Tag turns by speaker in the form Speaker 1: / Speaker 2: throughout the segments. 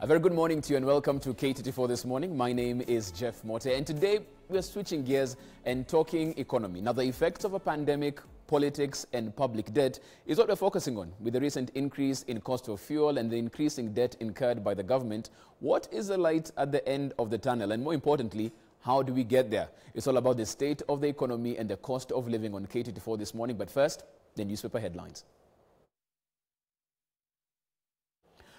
Speaker 1: A very good morning to you and welcome to KTT4 this morning. My name is Jeff Mote and today we are switching gears and talking economy. Now, the effects of a pandemic, politics and public debt is what we're focusing on with the recent increase in cost of fuel and the increasing debt incurred by the government. What is the light at the end of the tunnel? And more importantly, how do we get there? It's all about the state of the economy and the cost of living on KTT4 this morning. But first, the newspaper headlines.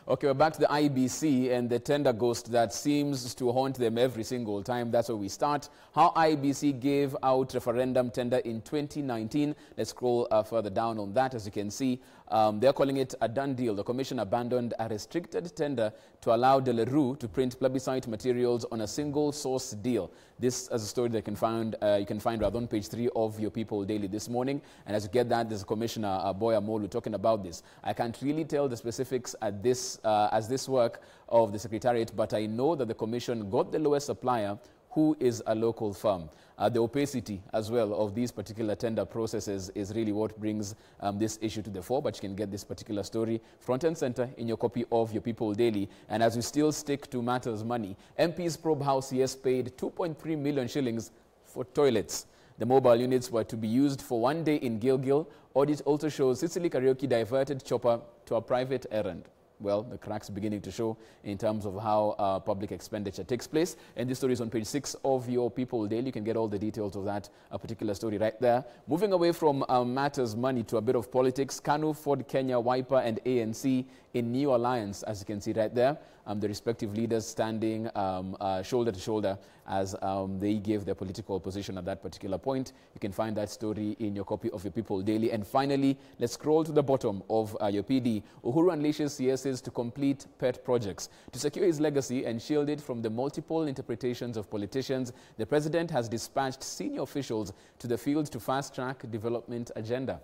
Speaker 1: Okay, we're back to the IEBC and the tender ghost that seems to haunt them every single time. That's where we start. How IEBC gave out referendum tender in 2019. Let's scroll further down on that. As you can see, they're calling it a done deal. The commission abandoned a restricted tender to allow De La Rue to print plebiscite materials on a single source deal. This is a story that you can find rather on page 3 of your People Daily this morning. And as you get that, there's Commissioner Boya Molu talking about this. I can't really tell the specifics at this as this work of the Secretariat, but I know that the Commission got the lowest supplier, who is a local firm. The opacity as well of these particular tender processes is really what brings this issue to the fore, but you can get this particular story front and center in your copy of your People Daily. And as we still stick to matters money, MPs probe House yes paid 2.3 million shillings for toilets. The mobile units were to be used for one day in Gilgil. Audit also shows Sicily Karaoke diverted chopper to a private errand. Well, the cracks beginning to show in terms of how public expenditure takes place. And this story is on page 6 of your People Daily. You can get all the details of that particular story right there. Moving away from matters money to a bit of politics, KANU, Ford Kenya, Wiper and ANC in new alliance, as you can see right there. The respective leaders standing shoulder to shoulder as they gave their political position at that particular point. You can find that story in your copy of your People Daily. And finally, let's scroll to the bottom of your PD. Uhuru unleashes CSs to complete pet projects. To secure his legacy and shield it from the multiple interpretations of politicians, the president has dispatched senior officials to the field to fast-track development agenda.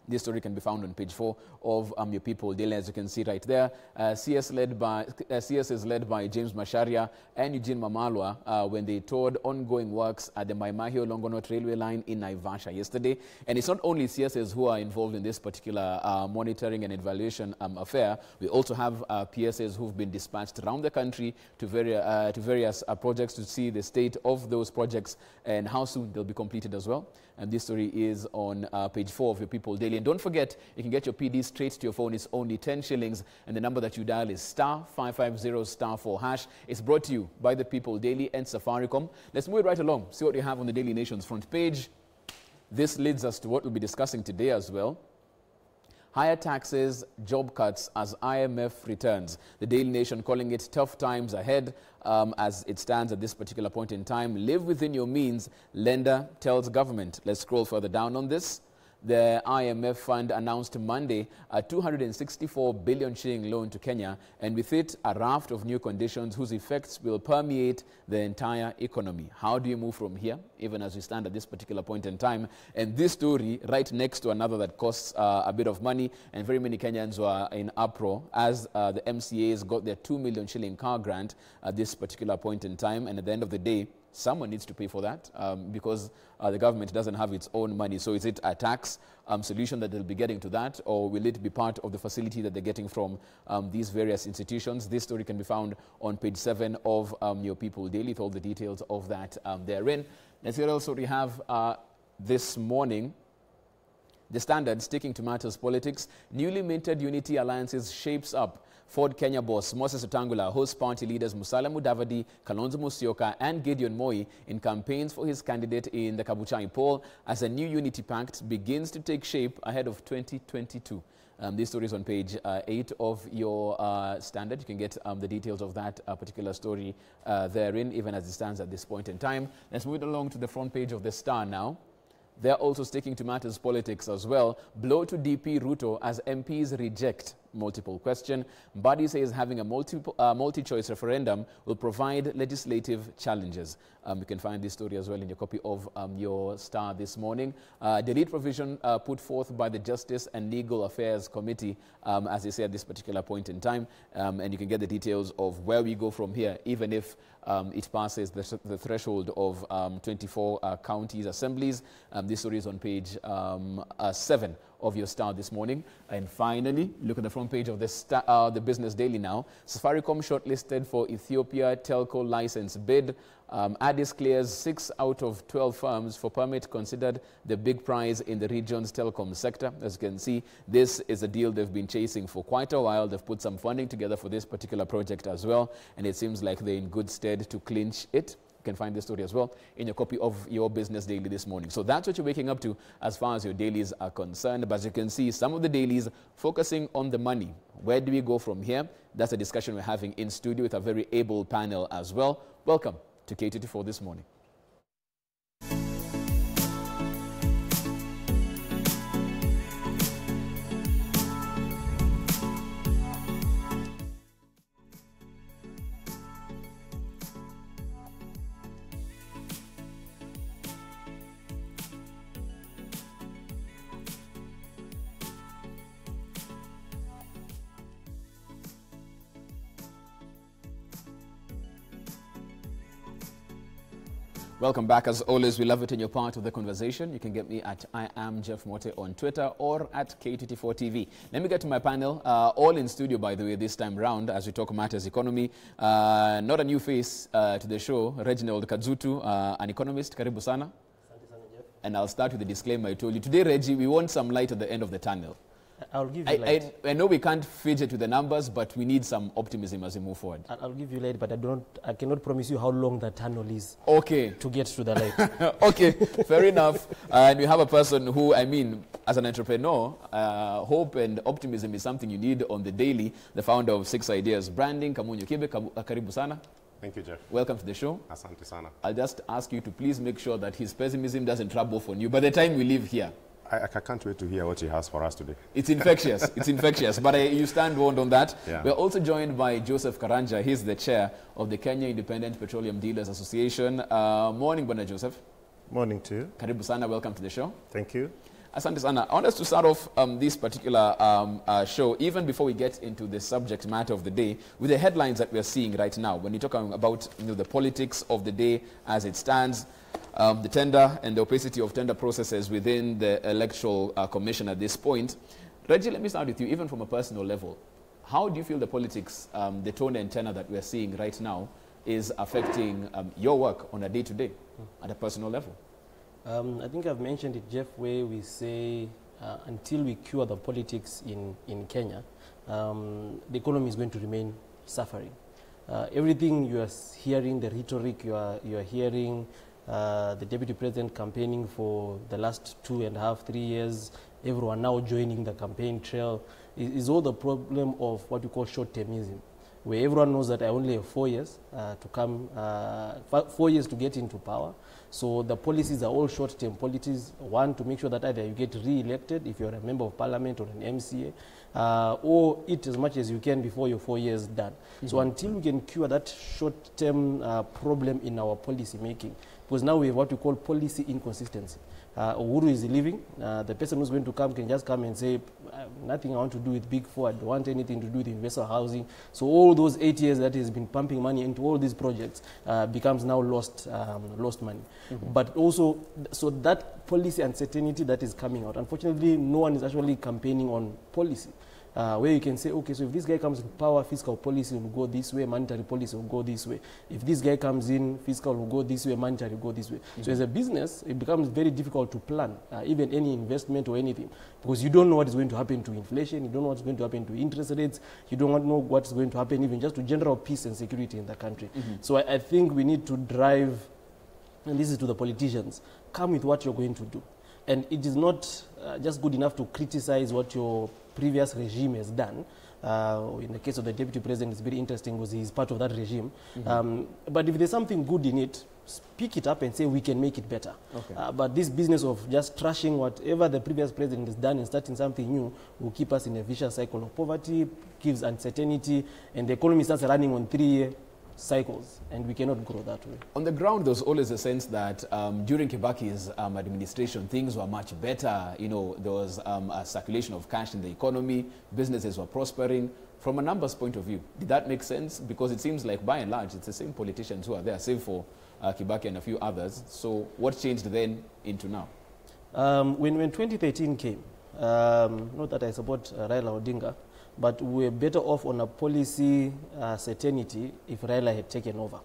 Speaker 1: This story can be found on page 4 of your People Daily, as you can see right there. CS is led by James Masharia and Eugene Mamalwa when they toured ongoing works at the Maimahio-Longonot railway line in Naivasha yesterday. And it's not only CSs who are involved in this particular monitoring and evaluation affair. We also have PSs who've been dispatched around the country to various projects to see the state of those projects and how soon they'll be completed as well. And this story is on page 4 of your People Daily. And don't forget, you can get your PD straight to your phone. It's only 10 shillings. And the number that you dial is *550*4#. It's brought to you by the People Daily and Safaricom. Let's move right along. See what you have on the Daily Nation's front page. This leads us to what we'll be discussing today as well. Higher taxes, job cuts as IMF returns. The Daily Nation calling it tough times ahead as it stands at this particular point in time. Live within your means, lender tells government. Let's scroll further down on this. The IMF fund announced Monday a 264 billion shilling loan to Kenya, and with it a raft of new conditions whose effects will permeate the entire economy. How do you move from here, even as we stand at this particular point in time? And this story right next to another that costs a bit of money, and very many Kenyans were in uproar as the MCAs got their 2 million shilling car grant at this particular point in time. And at the end of the day, someone needs to pay for that because the government doesn't have its own money. So is it a tax solution that they'll be getting to that, or will it be part of the facility that they're getting from these various institutions? This story can be found on page 7 of your People Daily with all the details of that therein. Let's hear also what we have this morning. The Standard, sticking to matters politics, newly minted Unity Alliances shapes up. Ford Kenya boss Moses Wetangula hosts party leaders Musalia Mudavadi, Kalonzo Musyoka and Gideon Moi in campaigns for his candidate in the Kabuchai poll as a new unity pact begins to take shape ahead of 2022. This story is on page 8 of your Standard. You can get the details of that particular story therein, even as it stands at this point in time. Let's move along to the front page of the Star now. They're also sticking to matters politics as well. Blow to DP Ruto as MPs reject multiple question. Mbadi says having a multi-choice referendum will provide legislative challenges. You can find this story as well in your copy of your Star this morning. Delete provision put forth by the Justice and Legal Affairs Committee, as they say at this particular point in time. And you can get the details of where we go from here, even if it passes the threshold of 24 counties assemblies. This story is on page 7 of your Star this morning. And finally, look at the front page of the Business Daily now. Safaricom shortlisted for Ethiopia telco license bid. Addis clears 6 out of 12 firms for permit considered the big prize in the region's telecom sector. As you can see, this is a deal they've been chasing for quite a while. They've put some funding together for this particular project as well, and it seems like they're in good stead to clinch it. You can find this story as well in your copy of your Business Daily this morning. So that's what you're waking up to as far as your dailies are concerned. But as you can see, some of the dailies focusing on the money. Where do we go from here? That's a discussion we're having in studio with a very able panel as well. Welcome to K24 this morning. Welcome back. As always, we love it when you're part of the conversation. You can get me at I am Jeff Mote on Twitter or at K24 TV. Let me get to my panel. All in studio, by the way, this time round as we talk matters economy. Not a new face to the show. Reginald Kadzutu, an economist. Karibu sana. And I'll start with the disclaimer I told you. Today, Reggie, we want some light at the end of the tunnel.
Speaker 2: I'll give you light.
Speaker 1: I know we can't fidget with the numbers, but we need some optimism as we move forward.
Speaker 2: I'll give you light, but I cannot promise you how long the tunnel is.
Speaker 1: Okay.
Speaker 2: To get to the light.
Speaker 1: Okay, fair enough. And we have a person who, I mean, as an entrepreneur, hope and optimism is something you need on the daily. The founder of 6 Ideas Branding, Kamunyo Kibe. Karibu sana.
Speaker 3: Thank you, Jeff.
Speaker 1: Welcome to the show.
Speaker 3: Asante sana.
Speaker 1: I'll just ask you to please make sure that his pessimism doesn't rub off on you by the time we leave here.
Speaker 3: I can't wait to hear what he has for us today.
Speaker 1: It's infectious. It's infectious. But you stand warned on that.
Speaker 3: Yeah.
Speaker 1: We're also joined by Joseph Karanja. He's the chair of the Kenya Independent Petroleum Dealers Association. Morning, Bwana Joseph.
Speaker 4: Morning to you.
Speaker 1: Karibu sana. Welcome to the show.
Speaker 4: Thank you.
Speaker 1: Asante sana. I want us to start off this particular show, even before we get into the subject matter of the day, with the headlines that we're seeing right now. When you're talking about the politics of the day as it stands, the tender and the opacity of tender processes within the Electoral Commission at this point. Reggie, let me start with you, even from a personal level. How do you feel the politics, the tone and tenor that we're seeing right now is affecting your work on a day-to-day at a personal level?
Speaker 2: I think I've mentioned it, Jeff, where we say until we cure the politics in Kenya, the economy is going to remain suffering. Everything you are hearing, the rhetoric you are hearing, the Deputy President campaigning for the last 2.5, 3 years, everyone now joining the campaign trail, is all the problem of what we call short-termism, where everyone knows that I only have 4 years to come, 4 years to get into power. So the policies are all short-term policies. One, to make sure that either you get re-elected if you're a member of parliament or an MCA, or eat as much as you can before your 4 years done. Mm-hmm. So until we can cure that short-term problem in our policy making, because now we have what we call policy inconsistency. Uhuru is leaving. The person who's going to come can just come and say, nothing I want to do with Big Four, I don't want anything to do with investor housing. So all those 8 years that he's been pumping money into all these projects becomes now lost money. Mm-hmm. But also, so that policy uncertainty that is coming out, unfortunately, no one is actually campaigning on policy. Where you can say, okay, so if this guy comes in power, fiscal policy will go this way, monetary policy will go this way. If this guy comes in, fiscal will go this way, monetary will go this way. Mm-hmm. So as a business, it becomes very difficult to plan, even any investment or anything, because you don't know what is going to happen to inflation, you don't know what's going to happen to interest rates, you don't know what's going to happen even just to general peace and security in the country. Mm-hmm. So I think we need to drive, and this is to the politicians, come with what you're going to do. And it is not just good enough to criticize what your previous regime has done. In the case of the Deputy President, it's very interesting because he's part of that regime. Mm-hmm. But if there's something good in it, speak it up and say we can make it better. Okay. But this business of just trashing whatever the previous president has done and starting something new will keep us in a vicious cycle of poverty, gives uncertainty, and the economy starts running on 3-year cycles, and we cannot grow that way.
Speaker 1: On the ground, there's always a sense that during Kibaki's administration, things were much better. You know, there was a circulation of cash in the economy, businesses were prospering. From a numbers point of view, did that make sense? Because it seems like by and large, it's the same politicians who are there, save for Kibaki and a few others. So what changed then into now?
Speaker 2: When 2013 came, not that I support Raila Odinga, but we were better off on a policy certainty if Raila had taken over.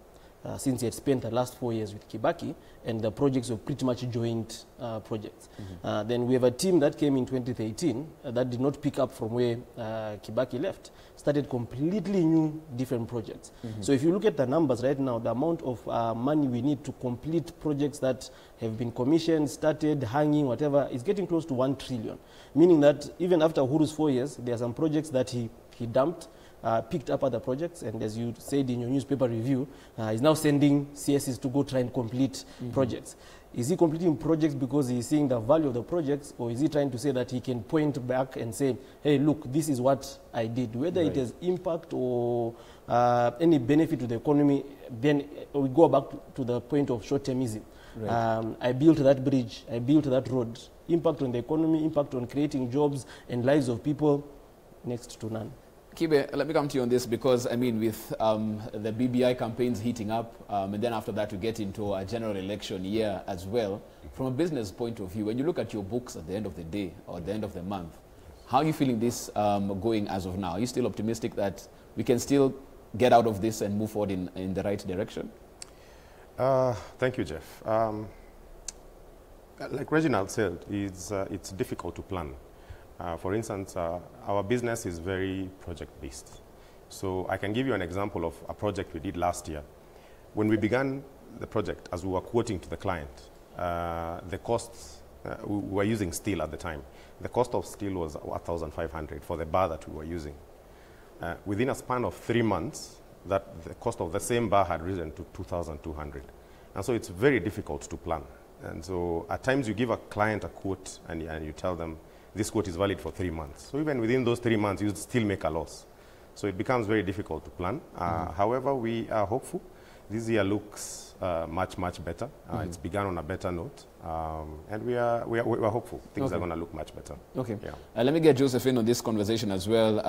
Speaker 2: Since he had spent the last 4 years with Kibaki, and the projects were pretty much joint projects. Then we have a team that came in 2013 that did not pick up from where Kibaki left, started completely new, different projects. So if you look at the numbers right now, the amount of money we need to complete projects that have been commissioned, started, hanging, whatever, is getting close to 1 trillion. Meaning that even after Uhuru's 4 years, there are some projects that he dumped, picked up other projects, and as you said in your newspaper review, he's now sending CSs to go try and complete projects. Is he completing projects because he's seeing the value of the projects, or is he trying to say that he can point back and say, hey, look, this is what I did? Whether it has impact or any benefit to the economy, then we go back to the point of short-termism. I built that bridge, I built that road. Impact on the economy, impact on creating jobs and lives of people, next to none.
Speaker 1: Kibe, let me come to you on this because, I mean, with the BBI campaigns heating up, and then after that we get into a general election year as well, from a business point of view, when you look at your books at the end of the day or at the end of the month, how are you feeling this going as of now? Are you still optimistic that we can still get out of this and move forward in the right direction?
Speaker 3: Thank you, Jeff. Like Reginald said, it's difficult to plan. For instance, our business is very project-based. So I can give you an example of a project we did last year. When we began the project, as we were quoting to the client, the costs, we were using steel at the time. The cost of steel was 1,500 for the bar that we were using. Within a span of 3 months, the cost of the same bar had risen to 2,200. And so it's very difficult to plan. And so at times you give a client a quote and you tell them, this quote is valid for 3 months. So even within those 3 months, you still make a loss. So it becomes very difficult to plan. However, we are hopeful. This year looks much, much better. It's begun on a better note. And we are hopeful. Things are going to look much better.
Speaker 1: Okay.
Speaker 3: Yeah.
Speaker 1: Let me get Joseph in on this conversation as well,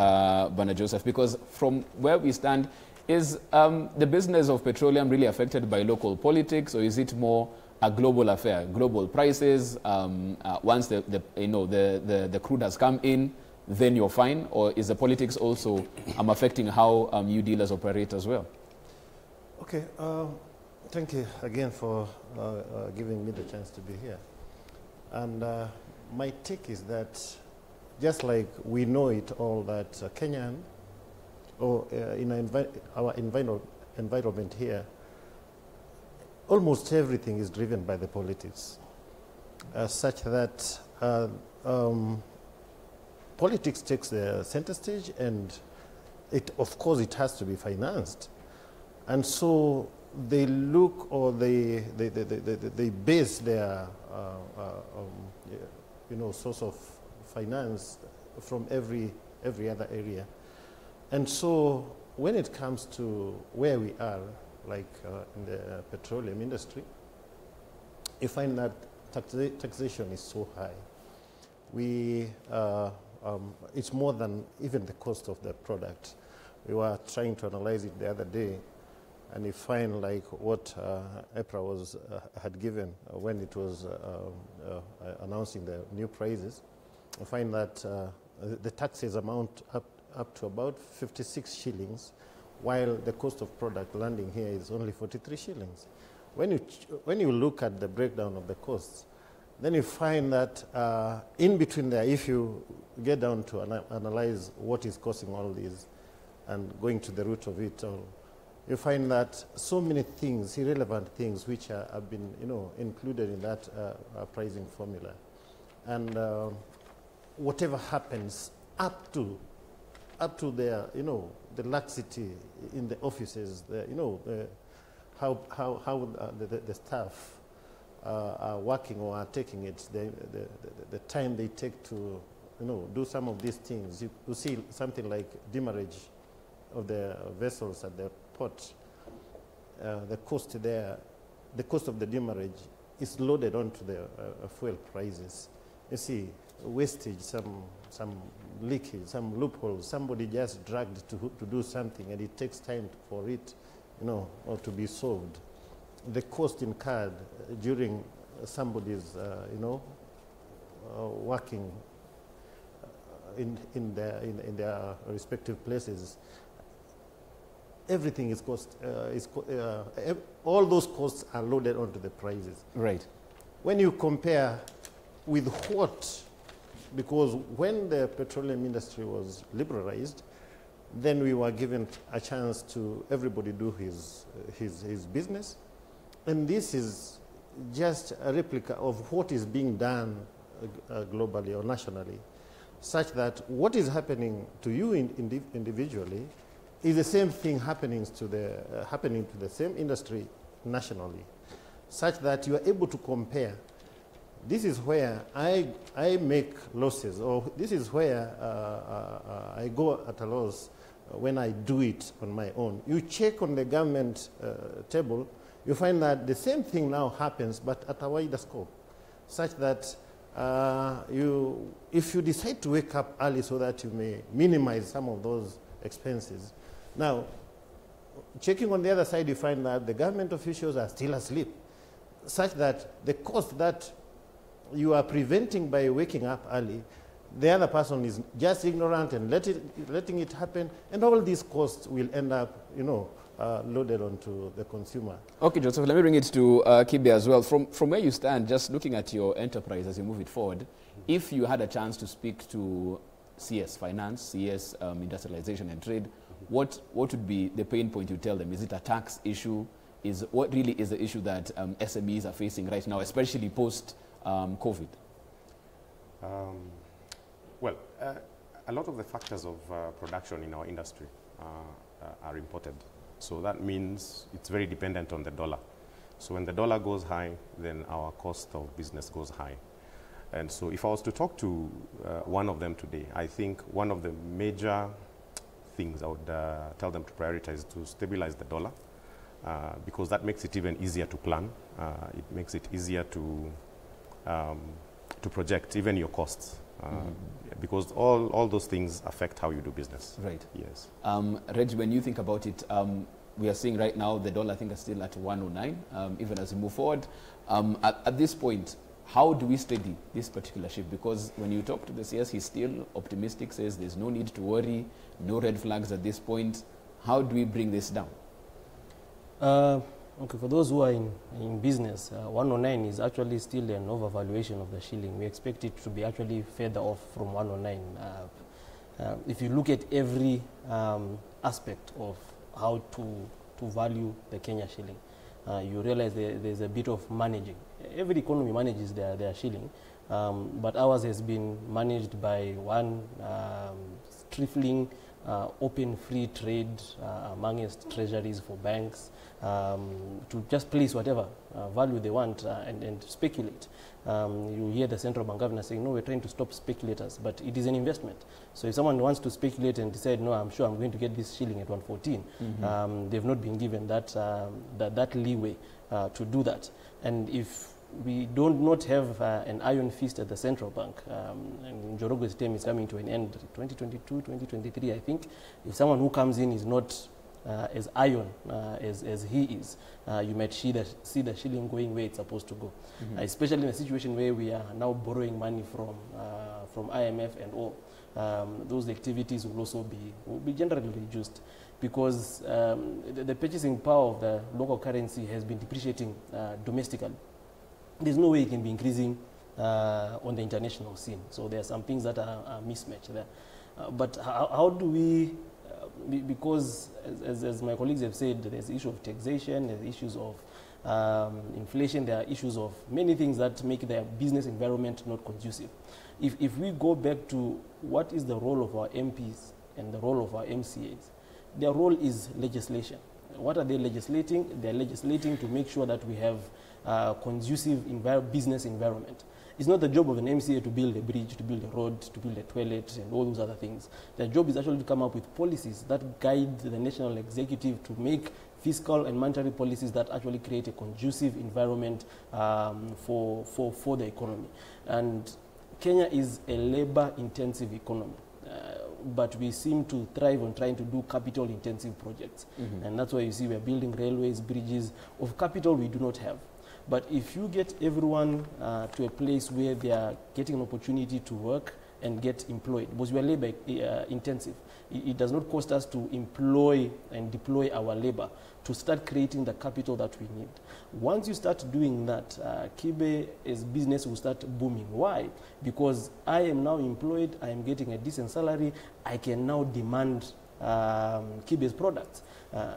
Speaker 1: Bana Joseph, because from where we stand, is the business of petroleum really affected by local politics, or is it more a global affair, global prices? Once the crude has come in, then you're fine, or is the politics also affecting how you dealers operate as well?
Speaker 4: Okay, thank you again for giving me the chance to be here. And my take is that just like we know it all that Kenyan, or in our environment here, almost everything is driven by the politics, such that politics takes the center stage, and of course it has to be financed. And so they look, or they base their source of finance from every other area. And so when it comes to where we are, like in the petroleum industry, you find that taxation is so high. It's more than even the cost of the product. We were trying to analyze it the other day, and you find like what EPRA had given when it was announcing the new prices. You find that the taxes amount up to about 56 shillings, while the cost of product landing here is only 43 shillings. When you look at the breakdown of the costs, then you find that in between there, if you get down to analyze what is causing all these and going to the root of it all, you find that so many things, irrelevant things, which have been included in that pricing formula. And whatever happens up to the laxity in the offices, how the staff are working or are taking it, the time they take to do some of these things. You see something like demurrage of the vessels at the port. The cost there, the cost of the demurrage is loaded onto the fuel prices. You see, wastage, some leakage, some loopholes. Somebody just dragged to do something, and it takes time for it, or to be solved. The cost incurred during somebody's, working in their respective places. Everything is cost. All those costs are loaded onto the prices.
Speaker 1: Right.
Speaker 4: When you compare with what, because when the petroleum industry was liberalized, then we were given a chance to everybody do his business, and this is just a replica of what is being done globally or nationally, such that what is happening to you individually is the same thing happening to the same industry nationally, such that you are able to compare. This is where I make losses, or this is where I go at a loss when I do it on my own. You check on the government table, you find that the same thing now happens, but at a wider scope, such that if you decide to wake up early so that you may minimize some of those expenses. Now, checking on the other side, you find that the government officials are still asleep, such that the cost that you are preventing by waking up early, the other person is just ignorant and letting it happen, and all these costs will end up, loaded onto the consumer.
Speaker 1: Okay, Joseph, let me bring it to Kibe as well. From where you stand, just looking at your enterprise as you move it forward, if you had a chance to speak to CS Finance, CS Industrialization and Trade, what would be the pain point you tell them? Is it a tax issue? What really is the issue that SMEs are facing right now, especially post-COVID?
Speaker 3: Well, a lot of the factors of production in our industry are imported. So that means it's very dependent on the dollar. So when the dollar goes high, then our cost of business goes high. And so if I was to talk to one of them today, I think one of the major things I would tell them to prioritize is to stabilize the dollar, because that makes it even easier to plan. It makes it easier to project even your costs, because all those things affect how you do business.
Speaker 1: Right.
Speaker 3: Yes.
Speaker 1: Reg, when you think about it, we are seeing right now the dollar, I think, is still at 109, even as we move forward. At this point, how do we steady this particular shift? Because when you talk to the CS, he's still optimistic, says there's no need to worry, no red flags at this point. How do we bring this down?
Speaker 2: Okay, for those who are in business, 109 is actually still an overvaluation of the shilling. We expect it to be actually further off from 109. If you look at every aspect of how to value the Kenya shilling, you realize there's a bit of managing. Every economy manages their shilling, but ours has been managed by one trifling open free trade amongst treasuries for banks to just place whatever value they want and speculate. You hear the central bank governor saying, no, we're trying to stop speculators, but it is an investment. So if someone wants to speculate and decide, no, I'm sure I'm going to get this shilling at 114, they've not been given that leeway to do that. And if we do not have an iron fist at the central bank, and Njoroge's term is coming to an end 2022, 2023, I think. If someone who comes in is not as iron as he is, you might see the shilling going where it's supposed to go. Especially in a situation where we are now borrowing money from IMF and all. Those activities will also be generally reduced, because the purchasing power of the local currency has been depreciating domestically. There's no way it can be increasing on the international scene. So there are some things that are mismatched there. But how do we, because as my colleagues have said, there's the issue of taxation, there's issues of inflation, there are issues of many things that make the business environment not conducive. If we go back to what is the role of our MPs and the role of our MCAs, their role is legislation. What are they legislating? They're legislating to make sure that we have conducive business environment. It's not the job of an MCA to build a bridge, to build a road, to build a toilet, and all those other things. Their job is actually to come up with policies that guide the national executive to make fiscal and monetary policies that actually create a conducive environment for the economy. And Kenya is a labor-intensive economy. But we seem to thrive on trying to do capital-intensive projects. And that's why you see we're building railways, bridges. Of capital, we do not have. But if you get everyone to a place where they are getting an opportunity to work and get employed, because we are labor-intensive, it does not cost us to employ and deploy our labor to start creating the capital that we need. Once you start doing that, Kibe's business will start booming. Why? Because I am now employed, I am getting a decent salary, I can now demand Kibe's products,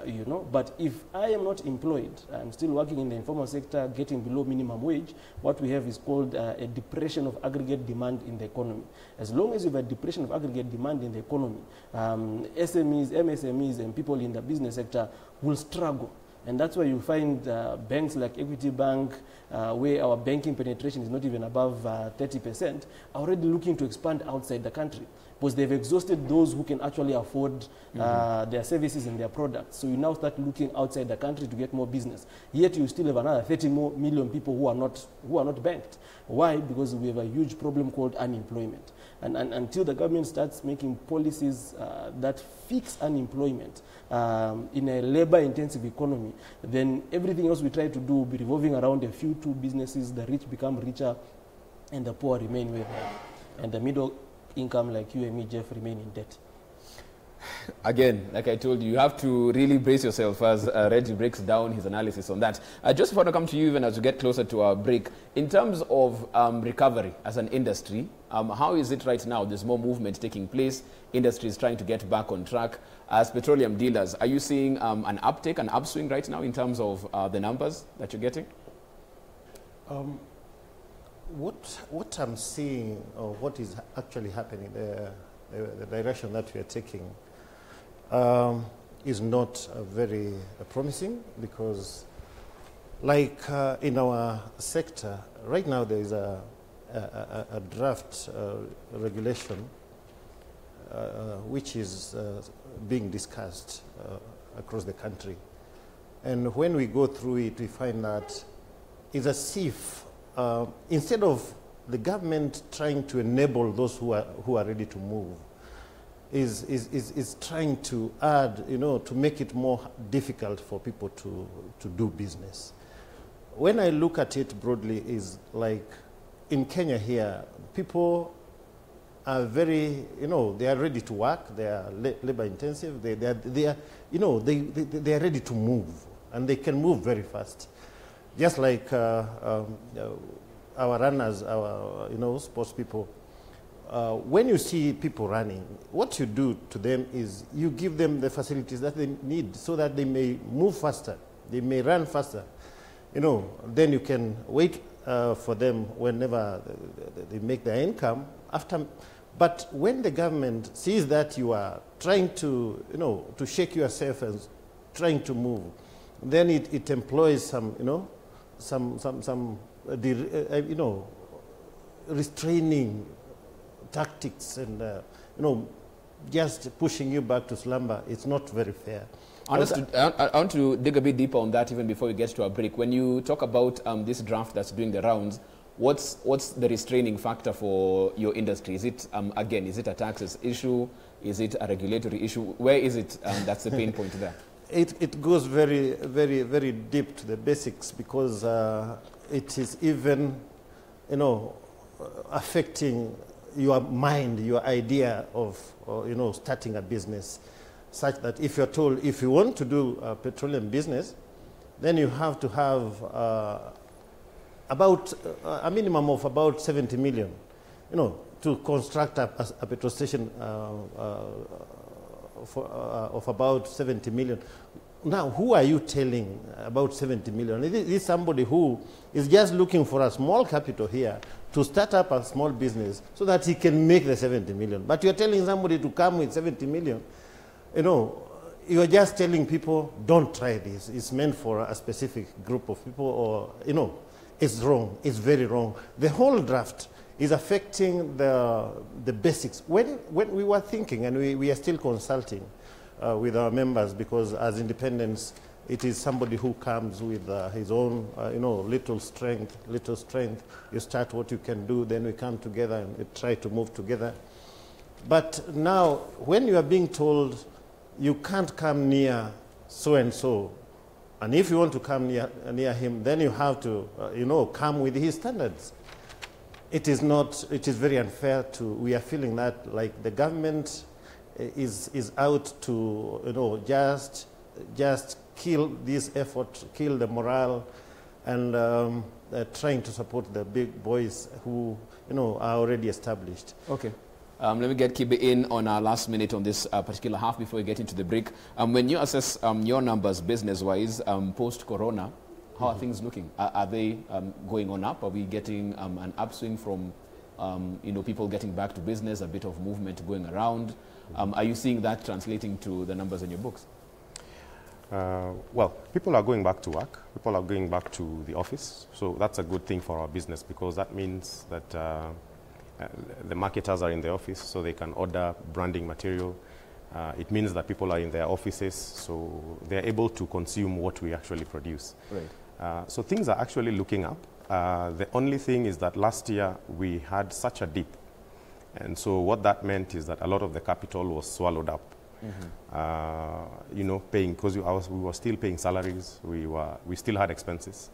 Speaker 2: you know. But if I am not employed, I'm still working in the informal sector, getting below minimum wage, what we have is called a depression of aggregate demand in the economy. As long as you have a depression of aggregate demand in the economy, SMEs, MSMEs, and people in the business sector will struggle. And that's why you find banks like Equity Bank, where our banking penetration is not even above 30%, are already looking to expand outside the country, because they've exhausted those who can actually afford their services and their products. So you now start looking outside the country to get more business. Yet you still have another 30 million people who are not banked. Why? Because we have a huge problem called unemployment. And until the government starts making policies that fix unemployment in a labor-intensive economy, then everything else we try to do will be revolving around a few two businesses. The rich become richer, and the poor remain where they are. And the middle income, like you and me, Jeff, remain in debt.
Speaker 1: Again, like I told you, you have to really brace yourself as Reggie breaks down his analysis on that. I just want to come to you even as we get closer to our break. In terms of recovery as an industry, how is it right now? There's more movement taking place. Industry is trying to get back on track. As petroleum dealers, are you seeing an uptake, an upswing right now in terms of the numbers that you're getting?
Speaker 4: What I'm seeing, or what is actually happening, the direction that we are taking, is not very promising, because like in our sector, right now there is a draft regulation which is being discussed across the country. And when we go through it, we find that it's as if instead of the government trying to enable those who are ready to move, is trying to add, you know, to make it more difficult for people to do business. When I look at it broadly, is like in Kenya here, people are very, you know, they are ready to work, they are labor intensive, they are, you know, they are ready to move, and they can move very fast. Just like our runners, our, you know, sports people, when you see people running, what you do to them is you give them the facilities that they need so that they may move faster, they may run faster. You know, then you can wait for them whenever they make their income after. But when the government sees that you are trying to, you know, to shake yourself and trying to move, then it employs some, you know, you know, restraining tactics and, you know, just pushing you back to slumber. It's not very fair.
Speaker 1: I want to dig a bit deeper on that even before we get to our break. When you talk about this draft that's doing the rounds, what's the restraining factor for your industry? Is it, again, is it a taxes issue? Is it a regulatory issue? Where is it that's the pain point there?
Speaker 4: It goes very, very, very deep to the basics, because it is even, you know, affecting your mind, your idea of, you know, starting a business, such that if you're told, if you want to do a petroleum business, then you have to have about a minimum of about 70 million, you know, to construct a petrol station of about 70 million. Now, who are you telling about 70 million? It is somebody who is just looking for a small capital here to start up a small business so that he can make the 70 million. But you're telling somebody to come with 70 million, you know, you're just telling people, don't try this. It's meant for a specific group of people, or, you know, it's wrong. It's very wrong. The whole draft is affecting the basics. When we were thinking, and we are still consulting with our members, because as independents, it is somebody who comes with his own, little strength. You start what you can do, then we come together and we try to move together. But now, when you are being told you can't come near so-and-so, and if you want to come near him, then you have to, come with his standards. It is very unfair we are feeling that like the government is out to, just kill this effort, kill the morale, and trying to support the big boys who, are already established.
Speaker 1: Okay. Let me get Kibe in on our last minute on this particular half before we get into the break. When you assess your numbers business-wise, post-corona, how are things looking? Are they going on up? Are we getting an upswing from, people getting back to business, a bit of movement going around? Are you seeing that translating to the numbers in your books?
Speaker 3: Well, people are going back to work. People are going back to the office. So that's a good thing for our business because that means that the marketers are in the office so they can order branding material. It means that people are in their offices so they're able to consume what we actually produce.
Speaker 1: Right.
Speaker 3: So things are actually looking up. The only thing is that last year we had such a dip. And so what that meant is that a lot of the capital was swallowed up. Mm-hmm. Paying, because we were still paying salaries, we still had expenses.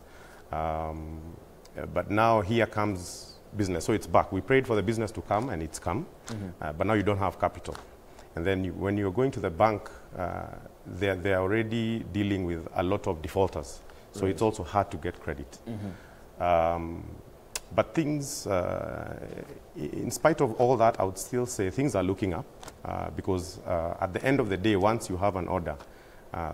Speaker 3: But now here comes business, so it's back. We prayed for the business to come, and it's come, but now you don't have capital. And then when you're going to the bank, they're already dealing with a lot of defaulters, so it's also hard to get credit. But things, in spite of all that, I would still say things are looking up because at the end of the day, once you have an order,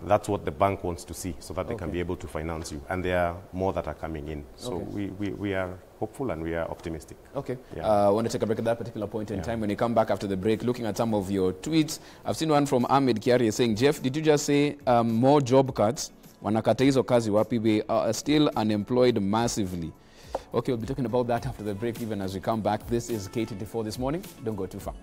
Speaker 3: that's what the bank wants to see so that they can be able to finance you. And there are more that are coming in. So we are hopeful and we are optimistic.
Speaker 1: Okay. I want to take a break at that particular point in time. When you come back after the break, looking at some of your tweets, I've seen one from Ahmed Kiari saying, Jeff, did you just say more job cuts? Wanakata hizo kazi wapi? We are still unemployed massively. Okay, we'll be talking about that after the break even as we come back. This is K24 This Morning. Don't go too far.